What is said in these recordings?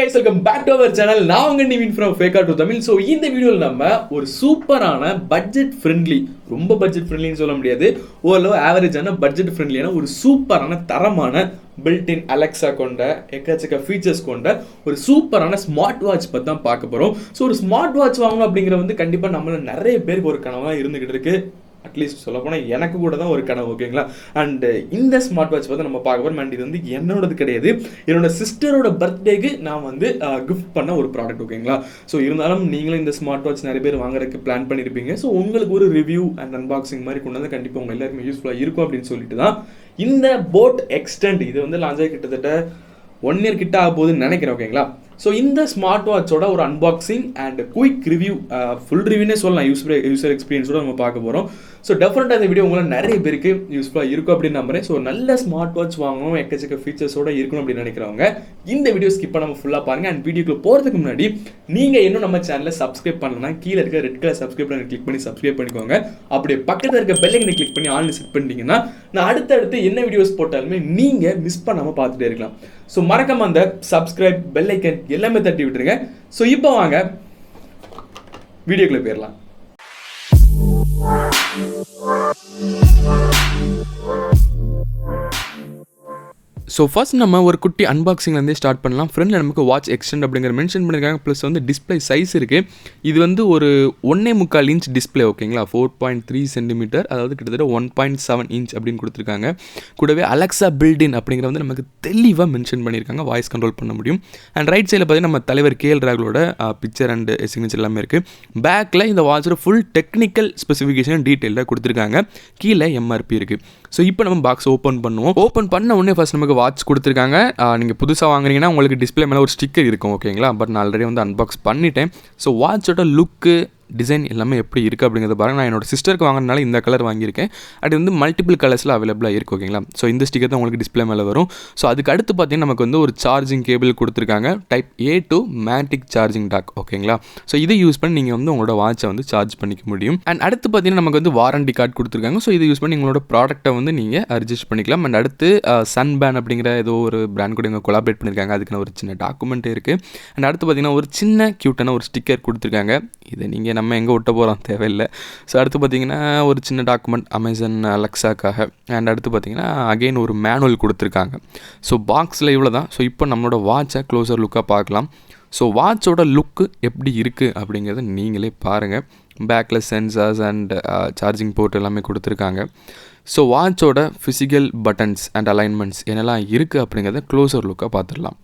guys, welcome back to our channel. நான் உங்க Nivin from Fake to Tamil. So இந்த வீடியோல நம்ம ஒரு சூப்பரான பட்ஜெட் ஃப்ரெண்ட்லி, ரொம்ப பட்ஜெட் ஃப்ரெண்ட்லின்னு சொல்ல முடியாது, ஓரளவு ஆவரேஜான பட்ஜெட் ஃப்ரெண்ட்லியான ஒரு சூப்பரான தரமான பில்ட்-இன் அலெக்சா கொண்ட எக்கச்சக்க ஃபீச்சர்ஸ் கொண்ட ஒரு சூப்பரான ஸ்மார்ட் வாட்ச் பற்றி தான் பார்க்க போகிறோம். ஸோ ஒரு ஸ்மார்ட் வாட்ச் வாங்கணும் அப்படிங்கிற வந்து கண்டிப்பாக நம்மள நிறைய பேருக்கு ஒரு கனவாக இருந்துகிட்டு இருக்கு. அட்லீஸ்ட் சொல்ல போனால் எனக்கு கூட தான் ஒரு கனவு, ஓகேங்களா. அண்ட் இந்த ஸ்மார்ட் வாட்ச் பார்த்து நம்ம பார்க்க போகிறோம். அண்ட் இது வந்து என்னோடது கிடையாது, என்னோட சிஸ்டரோட பர்த்டேக்கு நான் வந்து கிஃப்ட் பண்ண ஒரு ப்ராடக்ட், ஓகேங்களா. ஸோ இருந்தாலும் நீங்களும் இந்த ஸ்மார்ட் வாட்ச் நிறைய பேர் வாங்குறதுக்கு பிளான் பண்ணியிருப்பீங்க. ஸோ உங்களுக்கு ஒரு ரிவ்யூ அண்ட் அன்பாக்சிங் மாதிரி கொண்டு வந்து கண்டிப்பாக உங்கள் எல்லாருமே யூஸ்ஃபுல்லாக இருக்கும் அப்படின்னு சொல்லிட்டு தான் இந்த போட் எக்ஸ்டெண்ட் இது வந்து லான்ச் ஆகி கிட்டத்தட்ட 1 year கிட்ட ஆக போகுதுன்னு நினைக்கிறேன், ஓகேங்களா. ஸோ இந்த ஸ்மார்ட் வாட்சோட ஒரு unboxing and quick review, full ரிவ்யூனே சொல்லலாம், யூசர் எக்ஸ்பீரியன்ஸோட நம்ம பார்க்க போகிறோம். ஸோ டெஃபினட்டாக இந்த வீடியோ உங்களை நிறைய பேருக்கு யூஸ்ஃபுல்லாக இருக்கும் அப்படின்னு நம்புறேன். ஸோ நல்ல ஸ்மார்ட் வாட்ச் வாங்கணும், எக்கச்சக்க ஃபீச்சர்ஸோட இருக்கணும் அப்படின்னு நினைக்கிறவங்க இந்த வீடியோ ஸ்கிப் பண்ணாமல் ஃபுல்லாக பாருங்கள். அண்ட் வீடியோக்குள்ள போகிறதுக்கு முன்னாடி நீங்கள் இன்னும் நம்ம சேனலை சப்ஸ்கிரைப் பண்ணலன்னா கீழே இருக்க ரெட் கலர் சப்ஸ்கிரைப் பண்ணி கிளிக் பண்ணி சப்ஸ்கிரைப் பண்ணிக்கோங்க. அப்படியே பக்கத்தில் இருக்க பெல் ஐக்கனை கிளிக் பண்ணி ஆன்லைன் செட் பண்ணிட்டீங்கன்னா நான் அடுத்தடுத்து என்ன வீடியோஸ் போட்டாலுமே நீங்கள் மிஸ் பண்ணாமல் பார்த்துட்டே இருக்கலாம். ஸோ மறக்காம அந்த சப்ஸ்கிரைப் பெல் ஐக்கன் எல்லாமே தட்டி விட்டுருங்க. ஸோ இப்போ வாங்க வீடியோக்குள்ள போயிடலாம். ஸோ ஃபர்ஸ்ட் நம்ம ஒரு குட்டி அன்பாக்சிங்லேருந்தே ஸ்டார்ட் பண்ணலாம். ஃப்ரெண்டில் நமக்கு வாட்ச் எக்ஸ்டெண்ட் அப்படிங்கிற மென்ஷன் பண்ணியிருக்காங்க. ப்ளஸ் வந்து டிஸ்பிளே சைஸ் இருக்குது. இது வந்து ஒரு 1.25 inch டிஸ்பிளே, ஓகேங்களா. 4.3 cm, அதாவது கிட்டத்தட்ட 1.7 inch அப்படின்னு கொடுத்துருக்காங்க. கூடவே அலெக்சா பில்ட்-இன் அப்படிங்கிற வந்து நமக்கு தெளிவாக மென்ஷன் பண்ணியிருக்காங்க, வாய்ஸ் கண்ட்ரோல் பண்ண முடியும். அண்ட் ரைட் சைடில் பார்த்தீங்கன்னா நம்ம தலைவர் KL ராகுலோட பிக்சர் அண்ட் சிக்னேச்சர் எல்லாமே இருக்குது. பேக்கில் இந்த வாட்சோட ஃபுல் டெக்னிக்கல் ஸ்பெசிஃபிகேஷன் டீட்டெயிலாக கொடுத்துருக்காங்க. கீழே MRP இருக்குது. ஸோ இப்போ நம்ம பாக்ஸ் ஓப்பன் பண்ணுவோம். ஓப்பன் பண்ண உடனே ஃபர்ஸ்ட் நமக்கு வாட்ச் கொடுத்துருக்காங்க. நீங்கள் புதுசாக வாங்குறீங்கன்னா உங்களுக்கு டிஸ்பிளே மேலே ஒரு ஸ்டிக்கர் இருக்கும், ஓகேங்களா. பட் நான் ஆல்ரெடி வந்து அன்பாக்ஸ் பண்ணிட்டேன். ஸோ வாட்சோட லுக்கு, டிசைன் எல்லாமே எப்படி இருக்குது அப்படிங்கிறத பாருங்கள். நான் என்னோட சிஸ்டருக்கு வாங்கினால இந்த கலர் வாங்கியிருக்கேன். அது வந்து மல்டிபிள் கலர்ஸில் அவைலபிளாக இருக்குது, ஓகேங்களா. ஸோ இந்த ஸ்டிக்கர் தான் உங்களுக்கு டிஸ்பிளே மேலே வரும். ஸோ அதுக்கு அடுத்து பார்த்தீங்கன்னா நமக்கு வந்து ஒரு சார்ஜிங் கேபிள் கொடுத்துருக்காங்க, type A to magnetic charging dock, ஓகேங்களா. ஸோ இதை யூஸ் பண்ணி நீங்கள் வந்து உங்களோட வாட்சை வந்து சார்ஜ் பண்ணிக்க முடியும். அண்ட் அடுத்து பார்த்தீங்கன்னா நமக்கு வந்து வாரண்டி கார்டு கொடுத்துருக்காங்க. ஸோ இதை யூஸ் பண்ணி உங்களோட ப்ராடக்ட்டை வந்து நீங்கள் அட்ஜஸ்ட் பண்ணிக்கலாம். அண்ட் அடுத்து சன் பேன் அப்படிங்கிற ஏதோ ஒரு பிராண்ட் கூட இங்கே கொலாபரேட் பண்ணியிருக்காங்க, அதுக்கான ஒரு சின்ன டாக்குமெண்ட் இருக்குது. அண்ட் அடுத்து பார்த்தீங்கன்னா ஒரு சின்ன க்யூட்டான ஒரு ஸ்டிக்கர் கொடுத்துருக்காங்க. இதை நீங்கள் நம்ம எங்கே ஒட்ட போகிறோம் தேவையில்லை. ஸோ அடுத்து பார்த்தீங்கன்னா ஒரு சின்ன டாக்குமெண்ட் அமேசான் அலெக்சாக்காக. அண்ட் அடுத்து பார்த்தீங்கன்னா அகெயின் ஒரு மேனுவல் கொடுத்துருக்காங்க. ஸோ பாக்ஸில் இவ்வளோ தான். ஸோ இப்போ நம்மளோட வாட்சை க்ளோசர் லுக்காக பார்க்கலாம். ஸோ வாட்சோட லுக்கு எப்படி இருக்குது அப்படிங்கிறத நீங்களே பாருங்கள். பேக்கில் சென்சார்ஸ் அண்ட் சார்ஜிங் போர்ட் எல்லாமே கொடுத்துருக்காங்க. ஸோ வாட்சோட ஃபிசிக்கல் பட்டன்ஸ் அண்ட் அலைன்மெண்ட்ஸ் என்னெல்லாம் இருக்குது அப்படிங்கிறத க்ளோசர் லுக்காக பார்த்துடலாம்.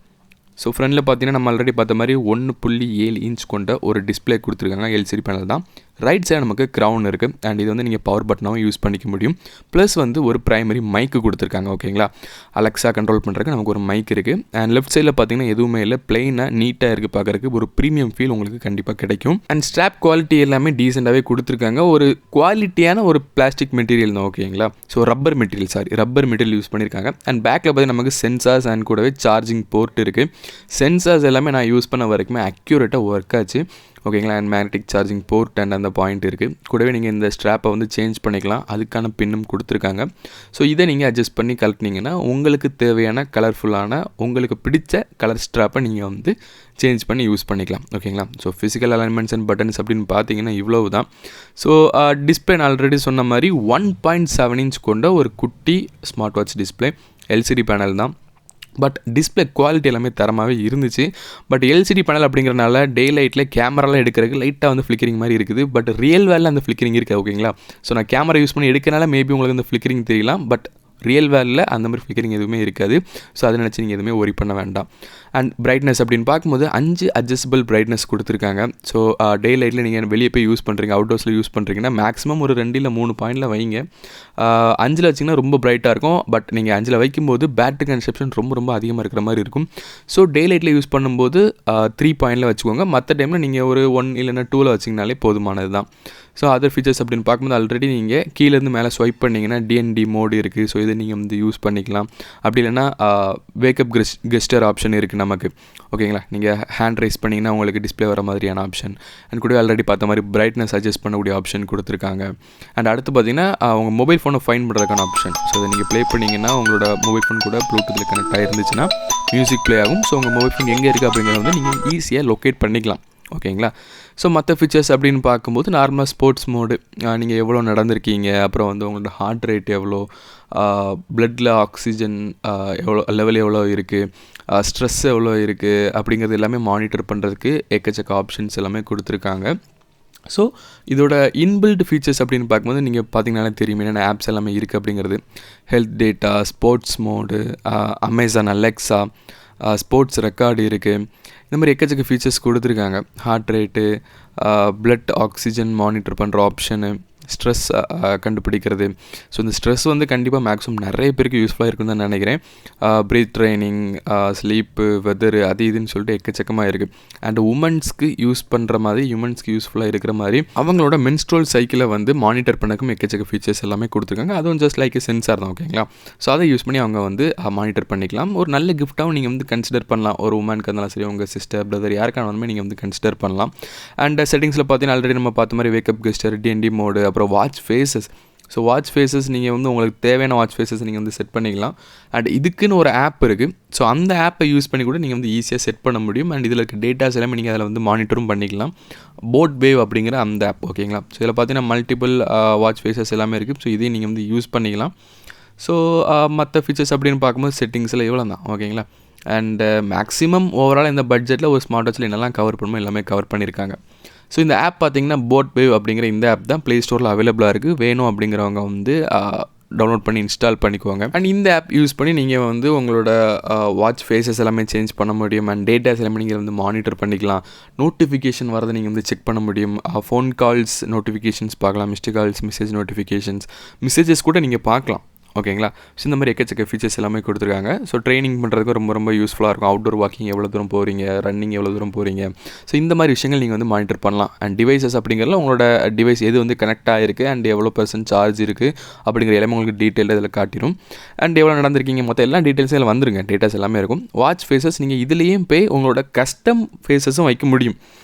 ஸோ ஃப்ரண்டில் பார்த்தீங்கன்னா நம்ம ஆல்ரெடி பார்த்த மாதிரி 1.7 inch கொண்ட ஒரு டிஸ்பிளே கொடுத்துருக்காங்க, LCD பேனல் தான். ரைட் சைடு நமக்கு க்ரௌன் இருக்குது. அண்ட் இது வந்து நீங்கள் பவர் பட்டனாகவும் யூஸ் பண்ணிக்க முடியும். ப்ளஸ் வந்து ஒரு ப்ரைமரி மைக்கு கொடுத்துருக்காங்க, ஓகேங்களா. அலெக்சா கண்ட்ரோல் பண்ணுறதுக்கு நமக்கு ஒரு மைக் இருக்குது. அண்ட் லெஃப்ட் சைடில் பார்த்தீங்கன்னா எதுவுமே இல்லை, பிளெயினாக நீட்டாக இருக்குது பார்க்குறதுக்கு. ஒரு ப்ரீமியம் ஃபீல் உங்களுக்கு கண்டிப்பாக கிடைக்கும். அண்ட் ஸ்ட்ராப் குவாலிட்டி எல்லாமே டீசெண்டாகவே கொடுத்துருக்காங்க. ஒரு குவாலிட்டியான ஒரு பிளாஸ்டிக் மெட்டீரியல் தான், ஓகேங்களா. ஸோ ரப்பர் மெட்டீரியல் யூஸ் பண்ணியிருக்காங்க. அண்ட் பேக்கில் பார்த்தீங்கன்னா நமக்கு சென்சார்ஸ் அண்ட் கூடவே சார்ஜிங் போர்ட் இருக்குது. சென்சார்ஸ் எல்லாமே நான் யூஸ் பண்ண வரைக்குமே அக்யூரேட்டாக ஒர்க் ஆச்சு, ஓகேங்களா. And magnetic charging port and அந்த பாயிண்ட் இருக்குது. கூடவே நீங்கள் இந்த ஸ்ட்ராப்பை வந்து சேஞ்ச் பண்ணிக்கலாம், அதுக்கான பின்னும் கொடுத்துருக்காங்க. ஸோ இதை நீங்கள் அட்ஜஸ்ட் பண்ணி கழட்டினீங்கன்னா உங்களுக்கு தேவையான கலர்ஃபுல்லான உங்களுக்கு பிடிச்ச கலர் ஸ்ட்ராப்பை நீங்கள் வந்து சேஞ்ச் பண்ணி யூஸ் பண்ணிக்கலாம், ஓகேங்களா. So physical alignments and buttons அப்படின்னு பார்த்தீங்கன்னா இவ்வளவு தான். ஸோ டிஸ்பிளே நான் ஆல்ரெடி சொன்ன மாதிரி 1.7 inch கொண்ட ஒரு குட்டி smart watch display, LCD panel தான். பட் டிஸ்பிளே குவாலிட்டி எல்லாமே தரமாகவே இருந்துச்சு. பட் LCD பேனல் அப்படிங்கிறனால டே லைட்டில் கேமராலாம் எடுக்கிறதுக்கு லைட்டாக வந்து ஃப்ளிக்கரிங் மாதிரி இருக்குது. பட் ரியல் வேலில் அந்த ஃப்ளிக்கரிங் இருக்குது, ஓகேங்களா. ஸோ நான் கேமரா யூஸ் பண்ணி எடுக்கிறனால மேபி உங்களுக்கு அந்த ஃப்ளிக்கரிங் தெரியலாம். பட் ரியல் வேலில் அந்த மாதிரி ஃப்ளிக்கரிங் எதுவுமே இருக்காது. ஸோ அதை நினச்சி நீங்கள் எதுவுமே ஒரி பண்ண வேண்டாம். அண்ட் பிரைட்னஸ் அப்படின்னு பார்க்கும்போது 5 அட்ஜஸ்டபிள் பிரைட்னஸ் கொடுத்துருக்காங்க. ஸோ டே லைட்டில் நீங்கள் வெளியே போய் யூஸ் பண்ணுறீங்க, அவுட்டோர்ஸில் யூஸ் பண்ணுறீங்கன்னா மேக்ஸிமம் ஒரு 2 இல்லை 3 பாயிண்டில் வைங்க. 5 வச்சிங்கன்னா ரொம்ப பிரைட்டாக இருக்கும். பட் நீங்கள் 5 வைக்கும்போது பேட்டரி கன்சப்ஷன் ரொம்ப அதிகமாக இருக்கிற மாதிரி இருக்கும். ஸோ டே லைட்டில் யூஸ் பண்ணும்போது 3 பாயிண்டில் வச்சுக்கோங்க. மற்ற டைமில் நீங்கள் ஒரு 1 இல்லைன்னா 2 வச்சிங்கனாலே போதுமானது தான். ஸோ அதர் ஃபீச்சர்ஸ் அப்படின்னு பார்க்கும்போது ஆல்ரெடி நீங்கள் கீழேருந்து மேலே ஸ்வைப் பண்ணிங்கன்னா டிஎன்டி மோடு இருக்குது. ஸோ இதை நீங்கள் வந்து யூஸ் பண்ணிக்கலாம். அப்படி இல்லைன்னா வேக்கப் கெஸ்டர் ஆப்ஷன் இருக்குது நமக்கு. ஓகேங்களா, நீங்கள் ஹேண்ட் ரைஸ் பண்ணிங்கன்னா உங்களுக்கு டிஸ்பிளே வர மாதிரியான ஆப்ஷன். அண்ட் கூட ஆல்ரெடி பார்த்த மாதிரி பிரைட்னஸ் அட்ஜஸ்ட் பண்ணக்கூடிய ஆப்ஷன் கொடுத்துருக்காங்க. அண்ட் அடுத்து பார்த்தீங்கன்னா உங்கள் மொபைல் ஃபோனை ஃபைன் பண்ணுறதுக்கான ஆப்ஷன். ஸோ இதை நீங்கள் ப்ளே பண்ணிங்கன்னா உங்களோட மொபைல் ஃபோன் கூட ப்ளூடூத்தில் கனெக்ட் ஆகிருந்துச்சுன்னா மியூசிக் ப்ளே ஆகும். ஸோ உங்கள் மொபைல் ஃபோன் எங்கே இருக்குது அப்படிங்கிறத வந்து நீங்கள் ஈஸியாக லொக்கேட் பண்ணிக்கலாம். ஓகேங்களா, ஸோ மற்ற ஃபீச்சர்ஸ் அப்படின்னு பார்க்கும்போது நார்மலாக ஸ்போர்ட்ஸ் மோடு, நீங்கள் எவ்வளோ நடந்திருக்கீங்க, அப்புறம் வந்து உங்களோட ஹார்ட் ரேட் எவ்வளோ, ப்ளட்டில் ஆக்சிஜன் எவ்வளோ லெவல் எவ்வளோ இருக்குது, ஸ்ட்ரெஸ் எவ்வளோ இருக்குது அப்படிங்கிறது எல்லாமே மானிட்டர் பண்ணுறதுக்கு எக்கச்சக்க ஆப்ஷன்ஸ் எல்லாமே கொடுத்துருக்காங்க. ஸோ இதோட இன்பில்ட் ஃபீச்சர்ஸ் அப்படின்னு பார்க்கும்போது நீங்கள் பார்த்தீங்கன்னாலே தெரியும் என்னென்ன ஆப்ஸ் எல்லாமே இருக்குது அப்படிங்கிறது. Health data, sports mode, Amazon Alexa, sports record இருக்குது. இந்த மாதிரி எக்கச்சக்க ஃபீச்சர்ஸ் கொடுத்துருக்காங்க. Heart rate, blood oxygen monitor பண்ணுற ஆப்ஷனு, ஸ்ட்ரெஸ் கண்டுபிடிக்கிறது. ஸோ இந்த ஸ்ட்ரெஸ் வந்து கண்டிப்பாக மேக்ஸிமம் நிறைய பேருக்கு யூஸ்ஃபுல்லாக இருக்குன்னு தான் நினைக்கிறேன். ப்ரீத் ட்ரைனிங், ஸ்லீப்பு, வெதரு, அது இதுன்னு சொல்லிட்டு எக்கச்சக்கமாக இருக்குது. அண்ட் உமன்ஸ்க்கு யூஸ் பண்ணுற மாதிரி, ஹியூமன்ஸ்க்கு யூஸ்ஃபுல்லாக இருக்கிற மாதிரி அவங்களோட மென்ஸ்ட்ரல் சைக்கிளை வந்து மானிட்டர் பண்ணக்கும் எக்கச்சக்க ஃபீச்சர்ஸ் எல்லாமே கொடுத்துருக்காங்க. அதுவும் ஜஸ்ட் லைக் சென்சார் தான். ஓகேங்களா, ஸோ அதை யூஸ் பண்ணி அவங்க வந்து மானிட்டர் பண்ணிக்கலாம். ஒரு நல்ல கிஃப்ட்டாகவும் நீங்கள் வந்து கன்சிடர் பண்ணலாம். ஒரு உமனுக்கு இருந்தாலும் சரி, உங்கள் சிஸ்டர், பிரதர் யாருக்கான நீங்கள் வந்து கன்சிடர் பண்ணலாம். அண்ட் செட்டிங்ஸில் பார்த்தீங்கன்னா ஆல்ரெடி நம்ம பார்த்த மாதிரி வேக்கப் கெஸ்டர், டிஎன்டி மோடு, அப்புறம் watch faces. So watch faces நீங்கள் வந்து உங்களுக்கு தேவையான வாட்ச் ஃபேஸஸ் நீங்கள் வந்து செட் பண்ணிக்கலாம். அண்ட் இதுக்குன்னு ஒரு ஆப் இருக்குது. ஸோ அந்த ஆப்பை யூஸ் பண்ணி கூட நீங்கள் வந்து ஈஸியாக செட் பண்ண முடியும். அண்ட் இதில் இருக்க டேட்டாஸ் எல்லாமே நீங்கள் அதில் வந்து மானிட்டரும் பண்ணிக்கலாம். போட் வேவ் அப்படிங்கிற அந்த ஆப். ஓகேங்களா, ஸோ இதில் பார்த்தீங்கன்னா மல்டிபிள் வாட்ச் ஃபேஸஸ் எல்லாமே இருக்குது. ஸோ இதையும் நீங்கள் வந்து யூஸ் பண்ணிக்கலாம். ஸோ மற்ற ஃபீச்சர்ஸ் அப்படின்னு பார்க்கும்போது செட்டிங்ஸில் இவ்வளோ தான். ஓகேங்களா, அண்டு மேக்ஸிமம் ஓவரால் இந்த பட்ஜெட்டில் ஒரு ஸ்மார்ட் வாட்சில் என்னெல்லாம் கவர் பண்ணுமோ எல்லாமே கவர் பண்ணியிருக்காங்க. ஸோ இந்த ஆப் பார்த்தீங்கன்னா போட் வேவ் அப்படிங்கிற இந்த ஆப் தான் ப்ளே ஸ்டோரில் அவைலபிளாக இருக்குது. வேணும் அப்படிங்கிறவங்க வந்து டவுன்லோட் பண்ணி இன்ஸ்டால் பண்ணிக்குவாங்க. அண்ட் இந்த ஆப் யூஸ் பண்ணி நீங்கள் வந்து உங்களோட வாட்ச் ஃபேஸஸ் எல்லாமே சேஞ்ச் பண்ண முடியும். அண்ட் டேட்டாஸ் எல்லாமே நீங்கள் வந்து மானிட்டர் பண்ணிக்கலாம். நோட்டிஃபிகேஷன் வரதை நீங்கள் வந்து செக் பண்ண முடியும். ஃபோன் கால்ஸ் நோட்டிஃபிகேஷன்ஸ் பார்க்கலாம். Missed calls, message notifications, messages கூட நீங்கள் பார்க்கலாம். ஓகேங்களா, ஸோ இந்த மாதிரி எக்கச்சக்க ஃபீச்சர்ஸ் எல்லாமே கொடுத்துருக்காங்க. ஸோ ட்ரைனிங் பண்ணுறதுக்கு ரொம்ப ரொம்ப யூஸ்ஃபுல்லாக இருக்கும். அவுட்டோர் வாக்கிங் எவ்வளோ தூரம் போகிறீங்க, ரன்னிங் எவ்வளோ தூரம் போகிறீங்க, ஸோ இந்த மாதிரி விஷயங்கள் நீங்கள் வந்து மானிட்டர் பண்ணலாம். அண்ட் டிவைசஸ் அப்படிங்கிறதுல உங்களோட டிவைஸ் எது வந்து கனெக்ட் ஆகிருக்கு அண்ட் எவ்வளோ % சார்ஜ் இருக்குது அப்படிங்கிற எல்லாமே உங்களுக்கு டீட்டெயில் இதில் காட்டிடும். அண்ட் எவ்வளோ நடந்திருக்கீங்க மொத்தம் எல்லா டீட்டெயில்ஸும் இதில் வந்துருங்க. டேட்டாஸ் எல்லாமே இருக்கும். வாட்ச் ஃபேஸஸ் நீங்கள் இதுலேயும் போய் உங்களோட கஸ்டம் ஃபேஸஸும் வைக்க முடியும்.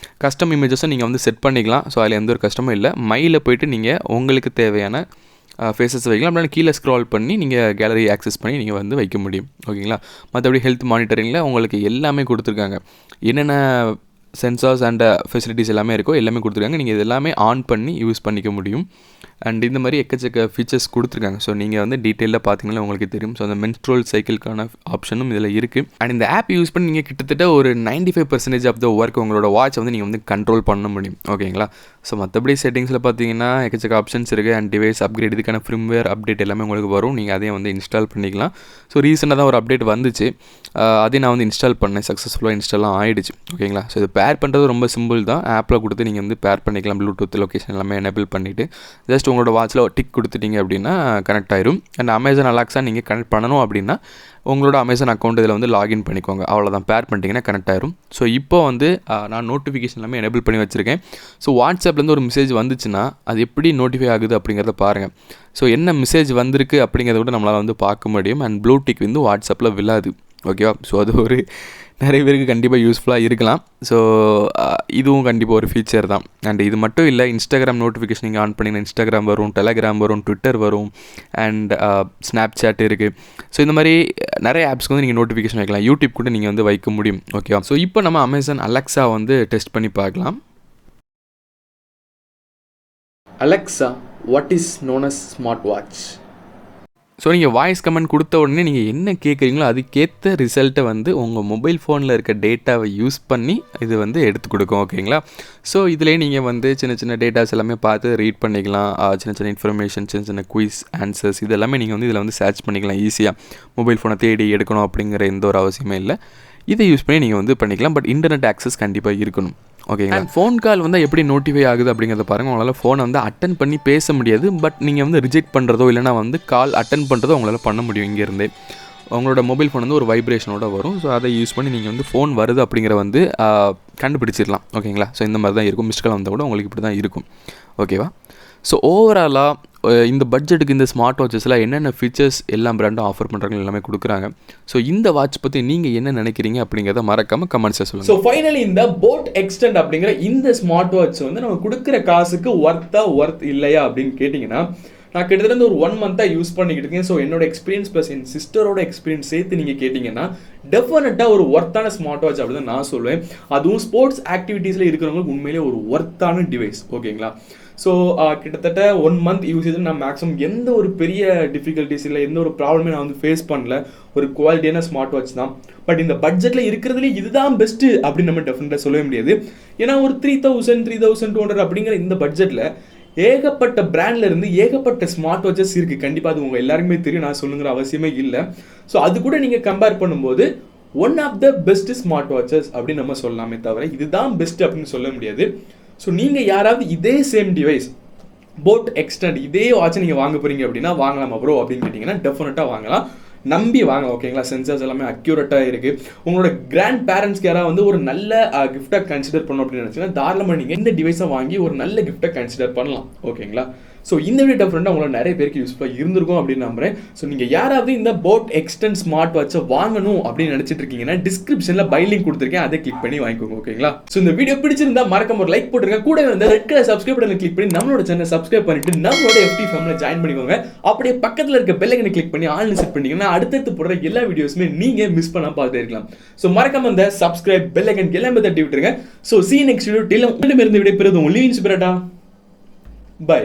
கஸ்டம் இமேஜஸும் நீங்கள் வந்து செட் பண்ணிக்கலாம். ஸோ அதில் எந்த ஒரு கஷ்டமும் இல்லை. மையில் போய்ட்டு நீங்கள் உங்களுக்கு தேவையான ஃபேஸஸ் வைக்கலாம். அப்படின்னா கீழே ஸ்க்ரால் பண்ணி நீங்கள் கேலரி ஆக்சஸ் பண்ணி நீங்கள் வந்து வைக்க முடியும். ஓகேங்களா, மற்றபடி ஹெல்த் மானிட்டரிங்கில் உங்களுக்கு எல்லாமே கொடுத்துருக்காங்க. என்னென்ன சென்சார்ஸ் அண்ட் ஃபெசிலிட்டிஸ் எல்லாமே இருக்கோ எல்லாமே கொடுத்துருக்காங்க. நீங்கள் இது எல்லாமே ஆன் பண்ணி யூஸ் பண்ணிக்க முடியும். அண்ட் இந்த மாதிரி எக்கச்சக்க ஃபீச்சர்ஸ் கொடுத்துருக்காங்க. ஸோ நீங்கள் வந்து டீட்டெயிலாக பார்த்தீங்கன்னா உங்களுக்கு தெரியும். ஸோ அந்த மென்ஸ்ட்ரல் சைக்கிள்க்கான ஆப்ஷனும் இதில் இருக்குது. அண்ட் இந்த ஆப் யூஸ் பண்ணி நீங்கள் கிட்டத்தட்ட ஒரு 95% ஆஃப் த ஒர்க் உங்களோட வாட்ச் வந்து நீங்கள் வந்து கண்ட்ரோல் பண்ண முடியும். ஓகேங்களா, ஸோ மற்றபடி செட்டிங்ஸில் பார்த்தீங்கன்னா எக்கச்சக்க ஆப்ஷன்ஸ் இருக்குது. அண்ட் டிவைஸ் அப்கிரேட், இதுக்கான ஃபிர்ம்வேர் அப்டேட் எல்லாமே உங்களுக்கு வரும். நீங்கள் அதையும் வந்து இன்ஸ்டால் பண்ணிக்கலாம். ஸோ ரீசெண்டாக தான் ஒரு அப்டேட் வந்துச்சு. அதையும் நான் வந்து இன்ஸ்டால் பண்ணேன். சக்ஸஸ்ஃபுல்லாக இன்ஸ்டாலாம் ஆகிடுச்சு. ஓகேங்களா, ஸோ இது பேர் பண்ணுறது ரொம்ப சிம்பிள் தான். ஆப்பில் கொடுத்து நீங்கள் வந்து பேர் பண்ணிக்கலாம். ப்ளூடூத் லொக்கேஷன் எல்லாமே எனேபிள் பண்ணிவிட்டு ஜஸ்ட் உங்களோட வாட்சில் டிக் கொடுத்துட்டீங்க அப்படின்னா கனெக்ட் ஆயிரும். அண்ட் அமேசான் அலெக்ஸா நீங்கள் கனெக்ட் பண்ணணும் அப்படின்னா உங்களோட அமேசான் அக்கௌண்ட் இதில் வந்து லாகின் பண்ணிக்கோங்க. அவ்வளோதான், பேர் பண்ணிட்டீங்கன்னா கனெக்ட் ஆயிரும். ஸோ இப்போ வந்து நான் நோட்டிஃபிகேஷன் எல்லாமே எனேபிள் பண்ணி வச்சுருக்கேன். ஸோ வாட்ஸ்அப்லேருந்து ஒரு மெசேஜ் வந்துச்சுன்னா அது எப்படி நோட்டிஃபை ஆகுது அப்படிங்கிறத பாருங்கள். ஸோ என்ன மெசேஜ் வந்திருக்கு அப்படிங்கிறத கூட நம்மளால் வந்து பார்க்க முடியும். அண்ட் ப்ளூ டிக் வந்து வாட்ஸ்அப்பில் விழாது. ஓகேவா, ஸோ அது ஒரு நிறைய பேருக்கு கண்டிப்பாக யூஸ்ஃபுல்லாக இருக்கலாம். ஸோ இதுவும் கண்டிப்பாக ஒரு ஃபீச்சர் தான். அண்ட் இது மட்டும் இல்லை, இன்ஸ்டாகிராம் நோட்டிஃபிகேஷன் நீங்கள் ஆன் பண்ணிங்கன்னா இன்ஸ்டாகிராம் வரும், டெலகிராம் வரும், ட்விட்டர் வரும், அண்ட் ஸ்னாப்சாட் இருக்குது. ஸோ இந்த மாதிரி நிறைய ஆப்ஸ்க்கு வந்து நீங்கள் நோட்டிஃபிகேஷன் வைக்கலாம். யூடியூப் கூட நீங்கள் வந்து வைக்க முடியும். ஓகேவா, ஸோ இப்போ நம்ம அமேசான் அலெக்ஸா வந்து டெஸ்ட் பண்ணி பார்க்கலாம். Alexa, what is known as smart watch? So நீங்கள் வாய்ஸ் கமெண்ட் கொடுத்த உடனே நீங்கள் என்ன கேட்குறீங்களோ அதுக்கேற்ற ரிசல்ட்டை வந்து உங்கள் மொபைல் ஃபோனில் இருக்க டேட்டாவை யூஸ் பண்ணி இது வந்து எடுத்து கொடுக்கும். ஓகேங்களா, ஸோ இதிலே நீங்கள் வந்து சின்ன சின்ன டேட்டாஸ் எல்லாமே பார்த்து ரீட் பண்ணிக்கலாம். சின்ன சின்ன இன்ஃபர்மேஷன், சின்ன சின்ன குயிஸ், ஆன்சர்ஸ் இது எல்லாமே நீங்கள் வந்து இதில் வந்து சர்ச் பண்ணிக்கலாம். ஈஸியாக மொபைல் ஃபோனை தேடி எடுக்கணும் அப்படிங்கிற எந்த ஒரு அவசியமே இல்லை. இதை யூஸ் பண்ணி நீங்கள் வந்து பண்ணிக்கலாம். பட் இன்டர்நெட் ஆக்சஸ் கண்டிப்பாக இருக்கணும். ஓகேங்களா, ஃபோன் கால் வந்து எப்படி நோட்டிஃபை ஆகுது அப்படிங்கிறத பாருங்கள். உங்களால் ஃபோனை வந்து அட்டன் பண்ணி பேச முடியாது. பட் நீங்கள் வந்து ரிஜெக்ட் பண்ணுறதோ இல்லைனா வந்து கால் அட்டன் பண்ணுறதோ உங்களால் பண்ண முடியும் இங்கேருந்தே. உங்களோட மொபைல் ஃபோன் வந்து ஒரு வைப்ரேஷனோட வரும். ஸோ அதை யூஸ் பண்ணி நீங்கள் வந்து ஃபோன் வருது அப்படிங்கிற வந்து கண்டுபிடிச்சிடலாம். ஓகேங்களா? ஸோ இந்த மாதிரி தான் இருக்கும். மிஸ்ட் கால் வந்தால் கூட உங்களுக்கு இப்படி தான் இருக்கும். ஓகேவா? ஸோ ஓவராலாக இந்த பட்ஜெட்டுக்கு இந்த ஸ்மார்ட் வாட்சஸில் என்னென்ன ஃபீச்சர்ஸ் எல்லா பிராண்டும் ஆஃபர் பண்ணுறாங்க எல்லாமே கொடுக்குறாங்க. ஸோ இந்த வாட்ச் பற்றி நீங்கள் என்ன நினைக்கிறீங்க அப்படிங்கிறத மறக்காமல் கமெண்ட்ஸில் சொல்லுங்கள். ஸோ ஃபைனலி இந்த போட் எக்ஸ்டெண்ட் அப்படிங்கிற இந்த ஸ்மார்ட் வாட்ச் வந்து நம்ம கொடுக்குற காசுக்கு ஒர்த் இல்லையா அப்படின்னு கேட்டிங்கன்னா, நான் கிட்டத்தட்ட ஒரு 1 மந்த்தாக யூஸ் பண்ணிக்கிட்டு இருக்கேன். ஸோ என்னோட எக்ஸ்பீரியன்ஸ் ப்ளஸ் என் சிஸ்டரோட எக்ஸ்பீரியன்ஸ் சேர்த்து நீங்கள் கேட்டிங்கன்னா டெஃபினட்டாக ஒரு ஒர்த்தான ஸ்மார்ட் வாட்ச் அப்படி தான் நான் சொல்லுவேன். அதுவும் ஸ்போர்ட்ஸ் ஆக்டிவிட்டீஸில் இருக்கிறவங்களுக்கு உண்மையிலே ஒரு ஒர்த்தான டிவைஸ். ஓகேங்களா? ஸோ கிட்டத்தட்ட 1 மந்த் யூசேஜ் நான் மேக்ஸிமம் எந்த ஒரு பெரிய டிஃபிகல்ட்டிஸ் இல்லை, எந்த ஒரு ப்ராப்ளமே நான் வந்து ஃபேஸ் பண்ணல. ஒரு குவாலிட்டியான ஸ்மார்ட் வாட்ச் தான். பட் இந்த பட்ஜெட்டில் இருக்கிறதுலே இதுதான் பெஸ்ட்டு அப்படின்னு நம்ம டெஃபினட்டாக சொல்லவே முடியாது. ஏன்னா ஒரு 3000 3200 அப்படிங்கிற இந்த பட்ஜெட்டில் ஏகப்பட்ட பிராண்ட்ல இருந்து ஏகப்பட்ட ஸ்மார்ட் வாட்சஸ் இருக்கு. கண்டிப்பாக அது உங்கள் எல்லாருக்குமே தெரியும், நான் சொல்லுங்கிற அவசியமே இல்லை. ஸோ அது கூட நீங்கள் கம்பேர் பண்ணும்போது one of the best smart watches அப்படின்னு நம்ம சொல்லலாமே தவிர இதுதான் பெஸ்ட் அப்படின்னு சொல்ல முடியாது. ஸோ நீங்கள் யாராவது இதே சேம் டிவைஸ் போட் எக்ஸ்டெண்ட் இதே வாட்சை நீங்கள் வாங்க போகிறீங்க அப்படின்னா வாங்கலாமா ப்ரோ அப்படின்னு கேட்டிங்கன்னா டெஃபினட்டாக வாங்கலாம். நம்பி வாங்க. ஓகேங்களா? சென்சார்ஸ் எல்லாமே அக்யூரேட்டாக இருக்குது. உங்களோட கிராண்ட் பேரண்ட்ஸ்க்கு யாராவது வந்து ஒரு நல்ல கிஃப்டாக கன்சிடர் பண்ணணும் அப்படின்னு நினச்சிங்கன்னா தாராளமாக நீங்கள் இந்த டிவைஸை வாங்கி ஒரு நல்ல கிஃப்டாக கன்சிடர் பண்ணலாம். ஓகேங்களா? ஸோ இந்த வீடியோ டெஃபினட்டாக உங்களை நிறைய பேருக்கு யூஸ்ஃபுல்லாக இருந்திருக்கும் அப்படின்னு நம்புறேன். ஸோ நீங்கள் யாராவது இந்த போட் எக்ஸ்டெண்ட் ஸ்மார்ட் வாட்சை வாங்கணும் அப்படின்னு நினச்சிட்டு இருக்கீங்கன்னா டிஸ்கிரிப்ஷனில் பை லிங்க் கொடுத்துருக்கேன், அதை கிளிக் பண்ணி வாங்கிக்கோங்க. ஓகேங்களா? ஸோ இந்த வீடியோ பிடிச்சிருந்தா மறக்காம ஒரு லைக் போட்டுருங்க. கூட வந்து ரெட் கலர் சப்ஸ்கிரைப் பட்டனை கிளிக் பண்ணி நம்மளோட சேனல் சப்ஸ்கிரைப் பண்ணிட்டு நம்மளோட FT ஃபேமிலில ஜாயின் பண்ணிக்கோங்க. அப்படியே பக்கத்தில் இருக்க பெல் ஐக்கனை கிளிக் பண்ணி ஆல்னு செட் பண்ணிங்கன்னா அடுத்தடுத்து போடுற எல்லா வீடியோஸுமே நீங்கள் மிஸ் பண்ணாம பார்த்துட்டே இருக்கலாம். ஸோ மறக்காம இந்த சப்ஸ்கிரைப் பெல் ஐக்கன் எல்லாமே தட்டி விட்டுருங்க. So see you next video. உங்களிடமிருந்து விடைபெறுவது உங்கள் லீவின்ஸ் பிரடா. பை.